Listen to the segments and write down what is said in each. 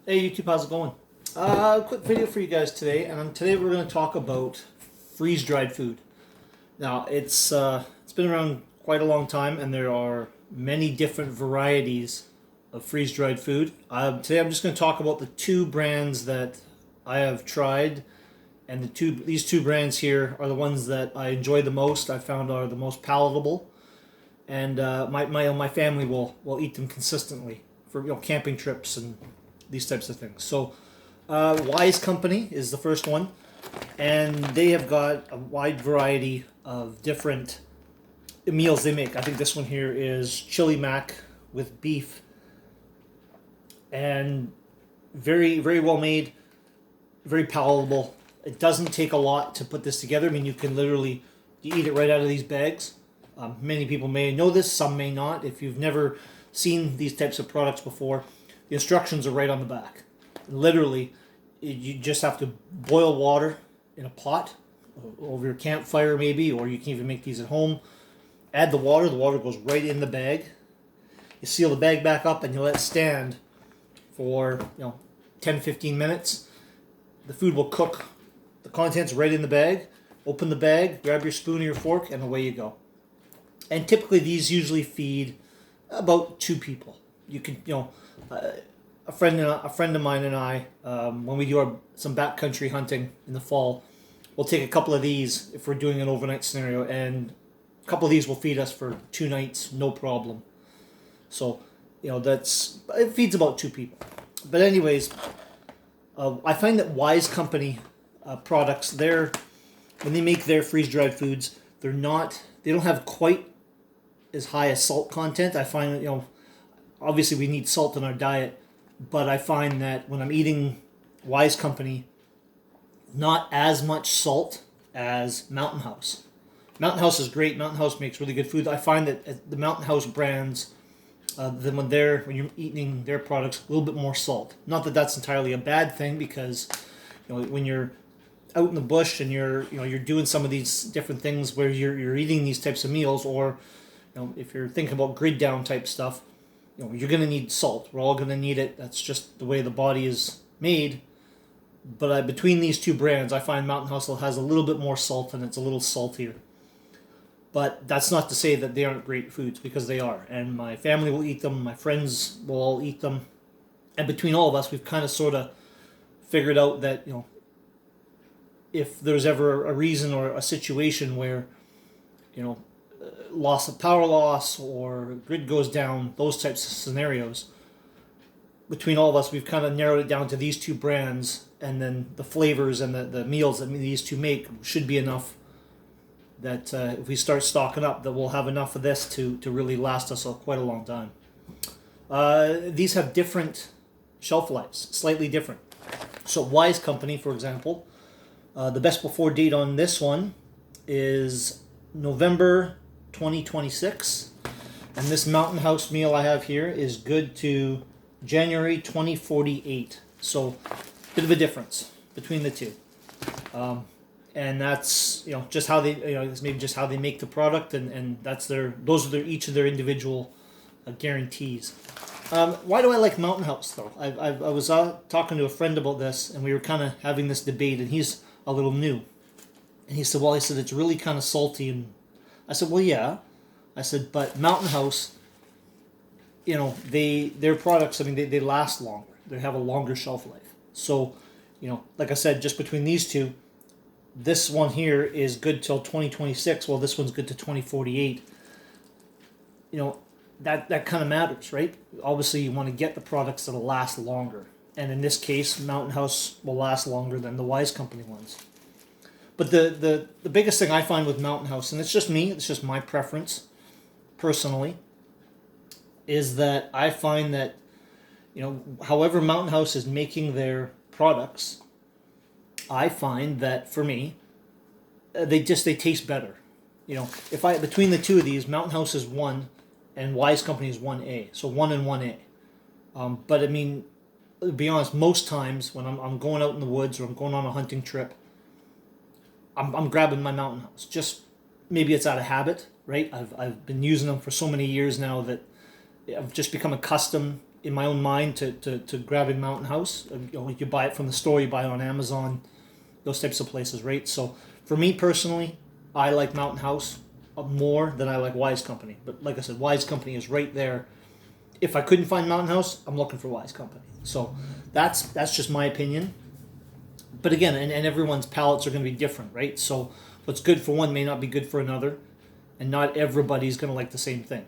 Hey YouTube, how's it going? Quick video for you guys today, and today we're going to talk about freeze-dried food. Now it's been around quite a long time, and there are many different varieties of freeze-dried food. Today I'm just going to talk about the two brands that I have tried, and these two brands here are the ones that I enjoy the most. I found are the most palatable, and my family will eat them consistently for camping trips and these types of things. So, Wise Company is the first one, and they have got a wide variety of different meals they make. I think this one here is chili mac with beef, and very very well made, very palatable. It doesn't take a lot to put this together. I mean, you eat it right out of these bags. Many people may know this, some may not. If you've never seen these types of products before, the instructions are right on the back. Literally, you just have to boil water in a pot over your campfire maybe, or you can even make these at home. Add the water goes right in the bag. You seal the bag back up and you let it stand for 10-15 minutes. The food will cook. The contents right in the bag. Open the bag, grab your spoon or your fork, and away you go. And typically these usually feed about 2 people. You can, a friend of mine and I, when we do some backcountry hunting in the fall, we'll take a couple of these if we're doing an overnight scenario, and a couple of these will feed us for 2 nights, no problem. So, it feeds about 2 people. But anyways, I find that Wise Company products, when they make their freeze-dried foods, they don't have quite as high a salt content. I find that, obviously we need salt in our diet, but I find that when I'm eating Wise Company, not as much salt as Mountain House. Mountain House is great. Mountain House makes really good food. I find that the Mountain House brands, when you're eating their products, a little bit more salt. Not that that's entirely a bad thing, because when you're out in the bush and you're doing some of these different things where you're eating these types of meals, or if you're thinking about grid down type stuff, you're going to need salt. We're all going to need it. That's just the way the body is made. But between these two brands, I find Mountain House has a little bit more salt, and it's a little saltier. But that's not to say that they aren't great foods, because they are. And my family will eat them. My friends will all eat them. And between all of us, we've kind of sort of figured out that, if there's ever a reason or a situation where, power loss or grid goes down, those types of scenarios, between all of us, we've kind of narrowed it down to these two brands, and then the flavors and the meals that these two make should be enough that if we start stocking up, that we'll have enough of this to really last us quite a long time. These have different shelf lives, slightly different. So Wise Company, for example, the best before date on this one is November 2026, and this Mountain House meal I have here is good to January 2048. So, bit of a difference between the two, and that's just how they it's maybe just how they make the product, and those are each of their individual guarantees. Why do I like Mountain House though? I was talking to a friend about this, and we were kind of having this debate, and he's a little new, and he said it's really kind of salty, and I said, well, yeah. I said, but Mountain House, their products, they last longer. They have a longer shelf life. So, like I said, just between these two, this one here is good till 2026. Well, this one's good to 2048. That kind of matters, right? Obviously, you want to get the products that'll last longer. And in this case, Mountain House will last longer than the Wise Company ones. But the biggest thing I find with Mountain House, and it's just me, it's just my preference, personally, is that I find that, however Mountain House is making their products, I find that for me, they taste better. Between the two of these, Mountain House is 1, and Wise Company is 1A, so 1 and 1A. But to be honest, most times when I'm going out in the woods or I'm going on a hunting trip, I'm grabbing my Mountain House. Just maybe it's out of habit, right? I've been using them for so many years now that I've just become accustomed in my own mind to grabbing Mountain House. You buy it from the store, you buy it on Amazon, those types of places, right? So for me personally, I like Mountain House more than I like Wise Company. But like I said, Wise Company is right there. If I couldn't find Mountain House, I'm looking for Wise Company. So that's just my opinion. But again, and everyone's palates are going to be different, right? So what's good for one may not be good for another, and not everybody's going to like the same thing.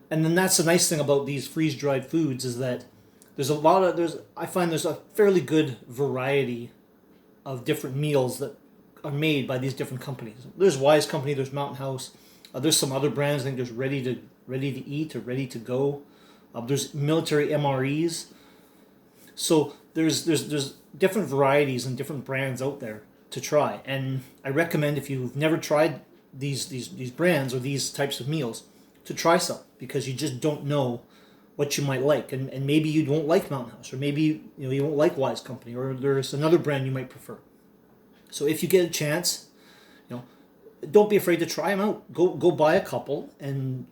And then that's the nice thing about these freeze dried foods is that I find there's a fairly good variety of different meals that are made by these different companies. There's Wise Company, there's Mountain House, there's some other brands. I think there's Ready to Eat or Ready to Go. There's military MREs. So there's different varieties and different brands out there to try. And I recommend, if you've never tried these brands or these types of meals, to try some, because you just don't know what you might like. And maybe you won't like Mountain House, or maybe you won't like Wise Company, or there's another brand you might prefer. So if you get a chance, don't be afraid to try them out. Go buy a couple and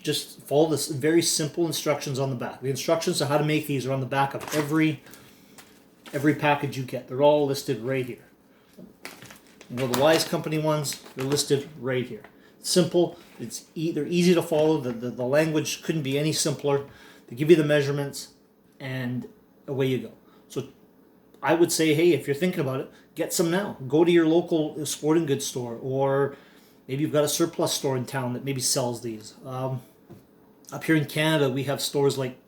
just follow this very simple instructions on the back. The instructions on how to make these are on the back of every package you get. They're all listed right here. The Wise Company ones, they're listed right here. Simple. They're easy to follow. The language couldn't be any simpler. They give you the measurements, and away you go. So I would say, hey, if you're thinking about it, get some now. Go to your local sporting goods store, or maybe you've got a surplus store in town that maybe sells these. Up here in Canada, we have stores like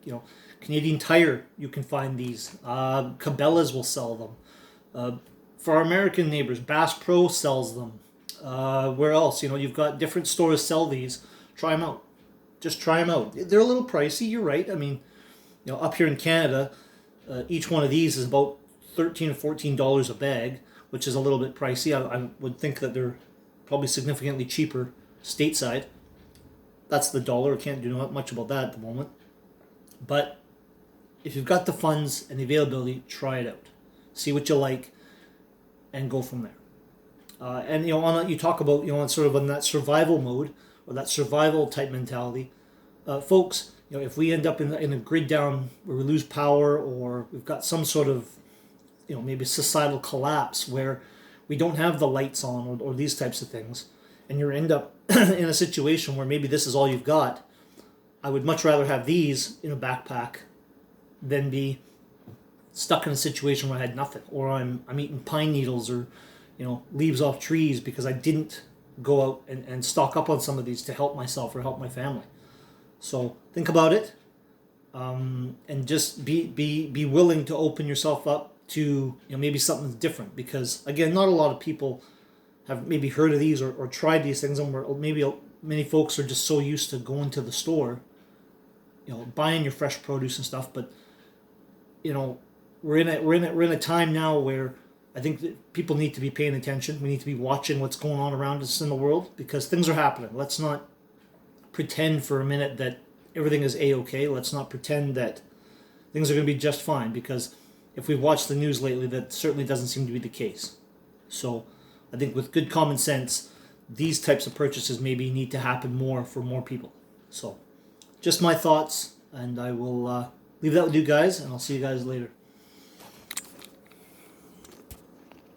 Canadian Tire. You can find these. Cabela's will sell them. For our American neighbors, Bass Pro sells them. Where else? You've got different stores sell these. Try them out. Just try them out. They're a little pricey. You're right. I mean, up here in Canada, each one of these is about $13 or $14 a bag, which is a little bit pricey. I would think that they're probably significantly cheaper stateside. That's the dollar. I can't do much about that at the moment. But if you've got the funds and the availability, try it out. See what you like, and go from there. And you talk about sort of on that survival mode, or that survival type mentality, folks. If we end up in a grid down where we lose power, or we've got some sort of maybe societal collapse where we don't have the lights on, or these types of things, and you end up in a situation where maybe this is all you've got, I would much rather have these in a backpack than be stuck in a situation where I had nothing, or I'm eating pine needles or leaves off trees because I didn't go out and stock up on some of these to help myself or help my family. So think about it, and just be willing to open yourself up to maybe something different, because again, not a lot of people have maybe heard of these or tried these things, and maybe many folks are just so used to going to the store, buying your fresh produce and stuff. But we're in a time now where I think that people need to be paying attention. We need to be watching what's going on around us in the world, because things are happening. Let's not pretend for a minute that everything is A-okay. Let's not pretend that things are going to be just fine, because if we've watched the news lately, that certainly doesn't seem to be the case. So I think with good common sense, these types of purchases maybe need to happen more for more people. So just my thoughts, and I will leave that with you guys, and I'll see you guys later.